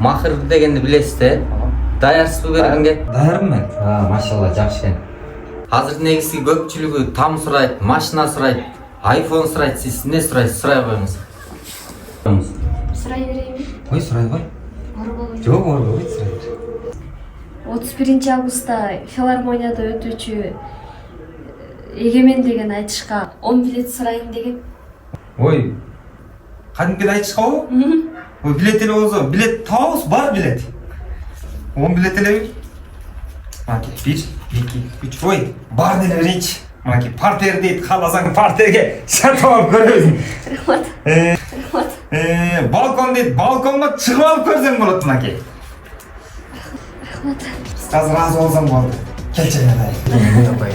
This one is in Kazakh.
Махыр дегенди билесиз да? Даярсызбы бергенге? Даярмын мен. Машалла, жакшы экен. Азыр негизги көпчүлүгү там сурайт, машина сурайт, iPhone сурайт. Сиз эмне сурайсыз? Сурай коюңуз. Сұрай берейін. Ой, сурайбай. Орболойын. Жок, орбой, сурай. 31 августта филармонияда өтүүчү Эгемен деген айтышка 10 билет сурайын деген. Ой, кадимки айтышкабы? Ой, билет эле болсо, билет табабыз, бар билет. 10 билет эле. Маки, 1, 2, 3. Ой, бар деле берейинчи. Маки, партер дейт, кааласаң партерге сатып алып көрөбүз. Рахмат. Рахмат. Балкон дейт, балконго чыгып алып көрсөң болот, Маки. Рахмат. Азыр разы болсоң болду. Келчи, Натай.